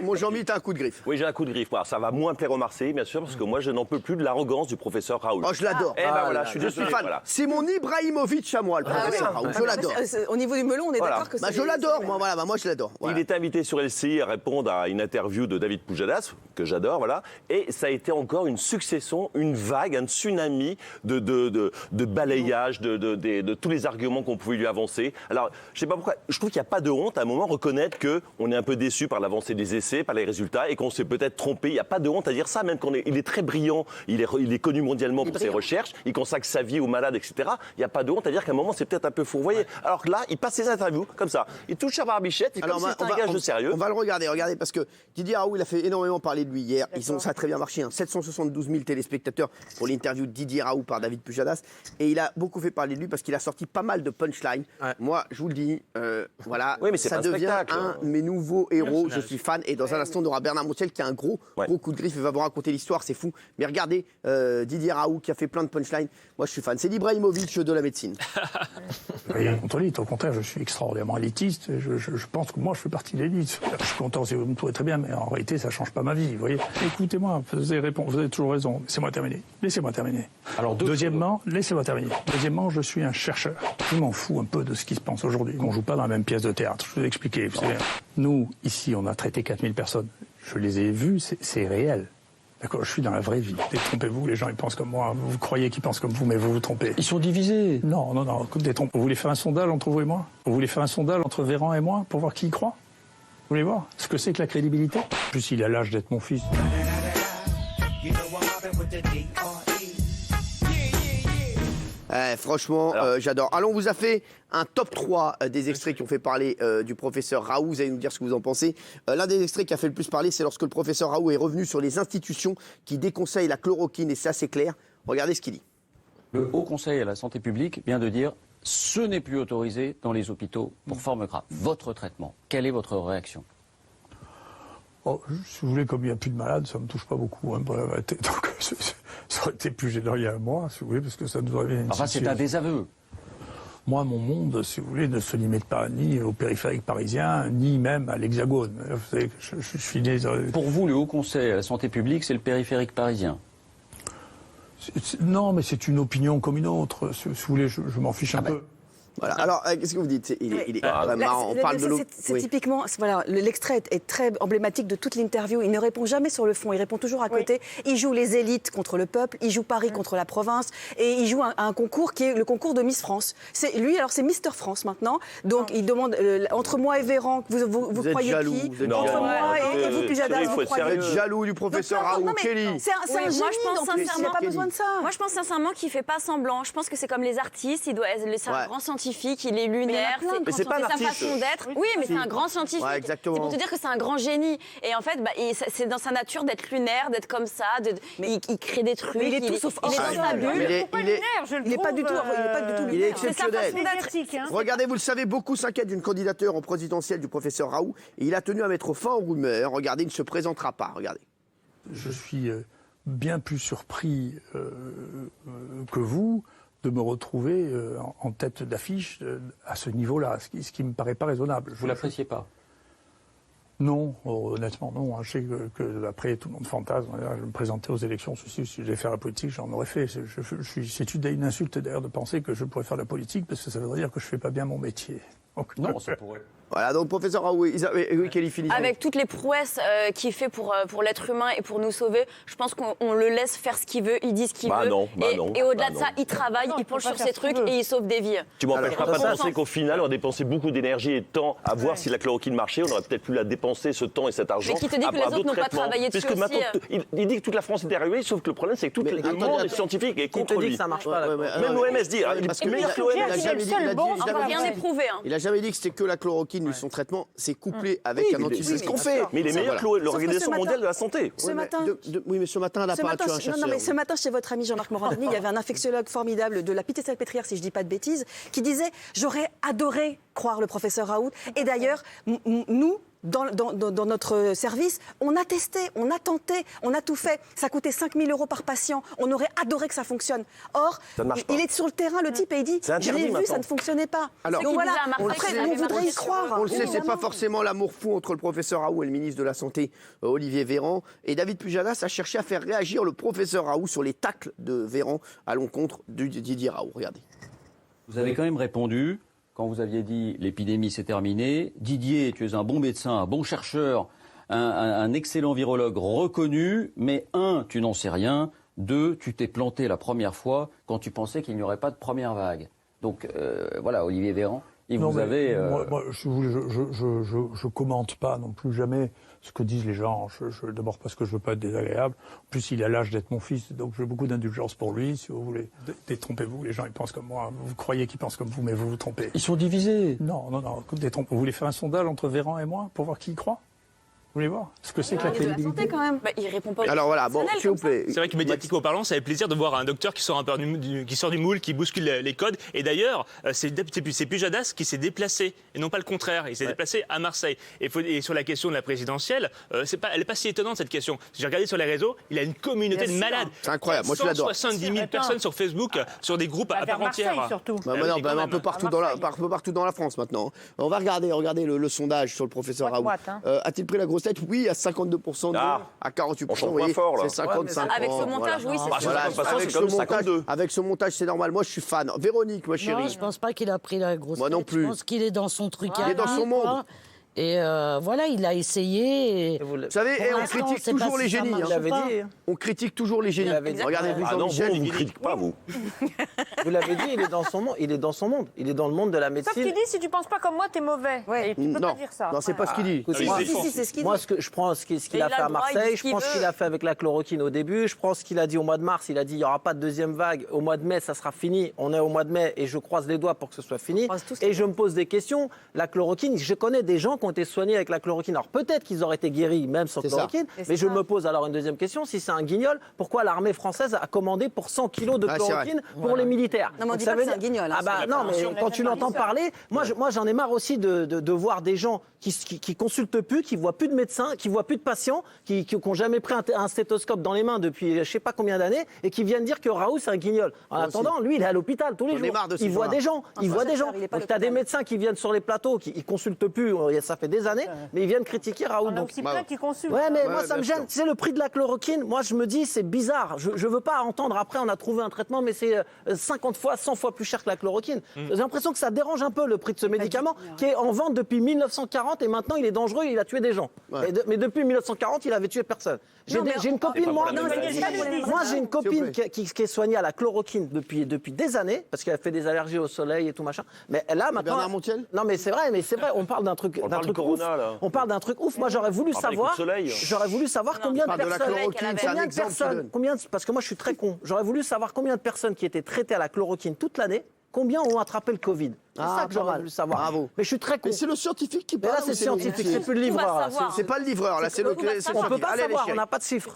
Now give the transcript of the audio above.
Mon Jean-Mi, t'as un coup de griffe. Oui, j'ai un coup de griffe. Alors, ça va moins plaire aux Marseillais, bien sûr, parce que moi, je n'en peux plus de l'arrogance du professeur Raoult. Oh, je l'adore. Eh ben voilà, je suis désolé. fan. Voilà. C'est mon Ibrahimovic à moi, le professeur Raoult. Je l'adore. Au niveau du melon, on est d'accord que c'est... Je l'adore, moi, voilà, moi je l'adore. Voilà. Il était invité sur LCI à répondre à une interview de David Pujadas, que j'adore, voilà. Et ça a été encore une succession, une vague, un tsunami de balayage de tous les arguments qu'on pouvait lui avancer. Alors, je sais pas pourquoi, je trouve qu'il n'y a pas de honte à un moment reconnaître qu'on est un peu déçu par l'avancée des essais, par les résultats, et qu'on s'est peut-être trompé. Il n'y a pas de honte à dire ça, même il est très brillant, il est connu mondialement pour ses recherches, il consacre sa vie aux malades, etc. Il n'y a pas de honte à dire qu'à un moment, c'est peut-être un peu fourvoyé. Alors que là, il passe ses interviews comme ça. Il touche à Barbichette, c'est comme si c'était un gage de sérieux. On va le regarder, parce que Didier Raoult, il a fait énormément parler de lui hier. Ça a très bien marché, 772 000 téléspectateurs pour l'interview de Didier Raoult par David Pujadas. Et il a beaucoup fait parler de lui parce qu'il a sorti pas mal de punchlines. Ouais. Moi, je vous le dis, voilà, oui, mais ça devient un de mes nouveaux héros. Je suis fan. Et dans un instant, on aura Bernard Montiel qui a un gros coup de griffe. Il va vous raconter l'histoire, c'est fou. Mais regardez, Didier Raoult qui a fait plein de punchlines. Moi, je suis fan. C'est l'Ibrahimovic de la médecine. Rien contre l'élite, au contraire, je suis extraordinairement élitiste. Je pense que moi, je fais partie de l'élite. Je suis content si vous me trouvez très bien, mais en réalité, ça ne change pas ma vie. Vous voyez. Écoutez-moi, vous avez toujours raison. Laissez-moi terminer. Laissez-moi terminer. Alors, deuxièmement, laissez-moi terminer. Deuxièmement, je suis un chercheur. Je m'en fous un peu de ce qui se pense aujourd'hui. On ne joue pas dans la même pièce de théâtre. Je vais vous expliquer. Vous savez, nous, ici, on a traité 4000 personnes. Je les ai vues, c'est réel. D'accord, je suis dans la vraie vie. Détrompez-vous, les gens ils pensent comme moi. Vous croyez qu'ils pensent comme vous, mais vous vous trompez. Ils sont divisés. Non, détrompez. Vous voulez faire un sondage entre vous et moi? Vous voulez faire un sondage entre Véran et moi pour voir qui y croit? Vous voulez voir ce que c'est que la crédibilité? En plus, il a l'âge d'être mon fils. Franchement, j'adore. Alors, on vous a fait un top 3 des extraits qui ont fait parler du professeur Raoult. Vous allez nous dire ce que vous en pensez. L'un des extraits qui a fait le plus parler, c'est lorsque le professeur Raoult est revenu sur les institutions qui déconseillent la chloroquine, et c'est assez clair. Regardez ce qu'il dit. Le Haut Conseil à la santé publique vient de dire « ce n'est plus autorisé dans les hôpitaux pour forme grave ». Votre traitement, quelle est votre réaction? Si vous voulez, comme il n'y a plus de malades, ça ne me touche pas beaucoup. Donc, ça aurait été plus gênant il y a un mois, si vous voulez, parce que ça nous aurait bien... Enfin, c'est un désaveu. Moi, mon monde, si vous voulez, ne se limite pas ni au périphérique parisien, ni même à l'Hexagone. Vous savez, je suis né... Pour vous, le Haut Conseil à la santé publique, c'est le périphérique parisien? Non, mais c'est une opinion comme une autre. Si vous voulez, je m'en fiche un peu. Voilà. Alors, qu'est-ce que vous dites? Il est vraiment marrant. On parle de l'eau. C'est typiquement, voilà, l'extrait est très emblématique de toute l'interview. Il ne répond jamais sur le fond, il répond toujours à côté. Il joue les élites contre le peuple, il joue Paris contre la province, et il joue un concours qui est le concours de Miss France. Lui, alors c'est Mister France maintenant. Donc il demande entre moi et Véran, vous croyez jaloux, qui? Entre moi et vous, Pujadas, vous croyez? Vous êtes jaloux du professeur Raoult. Kelly. C'est un génie, il n'y a pas besoin de ça. Moi, je pense sincèrement qu'il ne fait pas semblant. Je pense que c'est comme les artistes, c'est un grand scientifique, il est lunaire, c'est pas un sa artiste. façon d'être. Oui, mais c'est un grand scientifique. Ouais, exactement. C'est pour te dire que c'est un grand génie. Et en fait, c'est dans sa nature d'être lunaire, d'être comme ça. Il crée des trucs. Mais il est tout sauf il est dans sa bulle. Il n'est pas du tout lunaire. Il est exceptionnel. Hein. Regardez, vous le savez, beaucoup s'inquiètent d'une candidature en présidentielle du professeur Raoult. Et il a tenu à mettre fin aux rumeurs. Regardez, il ne se présentera pas. Regardez. Je suis bien plus surpris que vous de me retrouver en tête d'affiche à ce niveau-là, ce qui me paraît pas raisonnable. Vous l'appréciez pas? Non, honnêtement non. Je sais que après tout le monde fantasme. Je me présentais aux élections, si je devais faire la politique, j'en aurais fait. C'est une insulte d'ailleurs de penser que je pourrais faire la politique, parce que ça veut dire que je fais pas bien mon métier. Donc, non, ça pourrait. Voilà, donc professeur Raoult, oui, Kelly, finit. Avec toutes les prouesses qu'il fait pour l'être humain et pour nous sauver, je pense qu'on le laisse faire ce qu'il veut, il dit ce qu'il veut. Et au-delà de ça, il travaille, il penche sur ses trucs et il sauve des vies. Tu m'empêcheras pas de penser qu'au final, on a dépensé beaucoup d'énergie et de temps à voir si la chloroquine marchait. On aurait peut-être pu la dépenser, ce temps et cet argent. Mais qui te dit que les autres n'ont pas travaillé dessus aussi? Il dit que toute la France est arrivée, sauf que le problème, c'est que tout le monde est scientifique et contre lui. Qui te dit que ça marche pas? Même l'OMS dit. Il est meilleur que l'OMS. Rien n'est prouvé. Il a jamais dit que c'était que la chloroquine, lui, son traitement. C'est couplé avec un antibiotique. C'est ce qu'on fait. Mais il est meilleur que l'Organisation mondiale de la santé. Oui, mais ce matin, elle n'a pas tué un chasseur. Non, mais ce matin, chez votre ami Jean-Marc Morandini, il y avait un infectiologue formidable de la Pitié-Salpêtrière, si je ne dis pas de bêtises, qui disait « J'aurais adoré croire le professeur Raoult. Et d'ailleurs, nous, dans notre service, on a testé, on a tenté, on a tout fait. Ça coûtait 5 000 € par patient. On aurait adoré que ça fonctionne. Or, il est sur le terrain, le type, et il dit, je l'ai vu, ça ne fonctionnait pas. Alors, donc voilà, après, on voudrait y croire. On le sait, c'est pas forcément l'amour fou entre le professeur Raoult et le ministre de la Santé, Olivier Véran. Et David Pujadas a cherché à faire réagir le professeur Raoult sur les tacles de Véran à l'encontre de Didier Raoult. Regardez. Vous avez quand même répondu, quand vous aviez dit l'épidémie c'est terminé, Didier, tu es un bon médecin, un bon chercheur, un excellent virologue reconnu, mais 1, tu n'en sais rien, 2, tu t'es planté la première fois quand tu pensais qu'il n'y aurait pas de première vague. Donc voilà, Olivier Véran, vous avez... Moi, je commente pas non plus jamais ce que disent les gens. D'abord parce que je veux pas être désagréable. En plus, il a l'âge d'être mon fils, donc j'ai beaucoup d'indulgence pour lui. Si vous voulez, détrompez-vous. Les gens, ils pensent comme moi. Vous croyez qu'ils pensent comme vous, mais vous vous trompez. Ils sont divisés. Non. Détrompez. Vous voulez faire un sondage entre Véran et moi pour voir qui y croit? Vous voulez voir ce que c'est que la crédibilité quand même. Il répond pas. Alors voilà, bon, s'il vous plaît. C'est vrai que médiatiquement parlant, ça fait plaisir de voir un docteur qui sort un peu qui sort du moule, qui bouscule les codes. Et d'ailleurs, c'est Pujadas qui s'est déplacé, et non pas le contraire. Il s'est déplacé à Marseille. Et sur la question de la présidentielle, elle n'est pas si étonnante cette question. J'ai regardé sur les réseaux, il a une communauté de malades. C'est incroyable, moi je l'adore. 170 000 personnes sur Facebook, sur des groupes à part entière. Surtout. Un peu partout dans la France maintenant. On va regarder le sondage sur le professeur Raoult. A-t-il pris la grosse tête? Oui, à 52%, à 48%. On change pas fort, là. C'est 55. Avec ce montage, oui, c'est Voilà, c'est comme 52. avec ce montage, c'est normal. Moi, je suis fan. Véronique, ma chérie. Non, je pense pas qu'il a pris la grosse Moi non tête. plus. Je pense qu'il est dans son truc. Il est dans son monde. Et voilà, il a essayé. Vous savez, on critique toujours les génies. On critique toujours les génies. Regardez, Jean-Michel, vous ne critiquez pas, vous. Vous l'avez dit, il est dans son monde. Il est dans son monde. Il est dans le monde de la médecine. Sauf qu'il dit, si tu penses pas comme moi, t'es mauvais. Et tu peux pas dire ça. Non, c'est pas ce qu'il dit. C'est ce qu'il dit. Moi, je prends ce qu'il a fait à Marseille, je prends ce qu'il a fait avec la chloroquine au début, je prends ce qu'il a dit au mois de mars. Il a dit il n'y aura pas de deuxième vague. Au mois de mai, ça sera fini. On est au mois de mai et je croise les doigts pour que ce soit fini. Et je me pose des questions. La chloroquine, je connais des gens qui ont été soignés avec la chloroquine. Alors peut-être qu'ils auraient été guéris même sans chloroquine, mais je me pose alors une deuxième question. Si c'est un guignol, pourquoi l'armée française a commandé pour 100 kilos de chloroquine pour les militaires? Non, mais on dit pas que c'est un guignol. Non, mais quand tu l'entends parler, moi j'en ai marre aussi de voir des gens qui consultent plus, qui voient plus de médecins, qui voient plus de patients, qui n'ont jamais pris un stéthoscope dans les mains depuis je sais pas combien d'années et qui viennent dire que Raoult c'est un guignol. En attendant, lui il est à l'hôpital tous les jours. Il voit des gens, il tu as des médecins qui viennent sur les plateaux, qui consultent plus, ça fait des années, mais ils viennent critiquer Raoult. Donc c'est plein qui consultent. Ouais, mais moi ça me gêne. Tu sais, le prix de la chloroquine, moi je me dis c'est bizarre. Je veux pas entendre après on a trouvé un traitement, mais c'est 50 fois, 100 fois plus cher que la chloroquine. J'ai l'impression que ça dérange un peu le prix de ce médicament qui est en vente depuis 1940 et maintenant il est dangereux, il a tué des gens. Mais depuis 1940, il avait tué personne. J'ai une copine, moi j'ai une copine qui est soignée à la chloroquine depuis des années parce qu'elle fait des allergies au soleil et tout machin. Mais là maintenant, Bernard Montiel. non mais c'est vrai, on parle d'un truc, Corona, là. on parle d'un truc ouf. Moi j'aurais voulu savoir combien de personnes, parce que moi je suis très con. J'aurais voulu savoir combien de personnes qui étaient traitées à la chloroquine toute l'année. Combien ont attrapé le Covid? C'est ça que j'aurais voulu savoir. Bravo. Mais je suis très con. Mais c'est le scientifique qui Mais parle. là, c'est scientifique, c'est plus le livreur. C'est pas le livreur, là, c'est le. On peut pas savoir, on n'a pas de chiffres.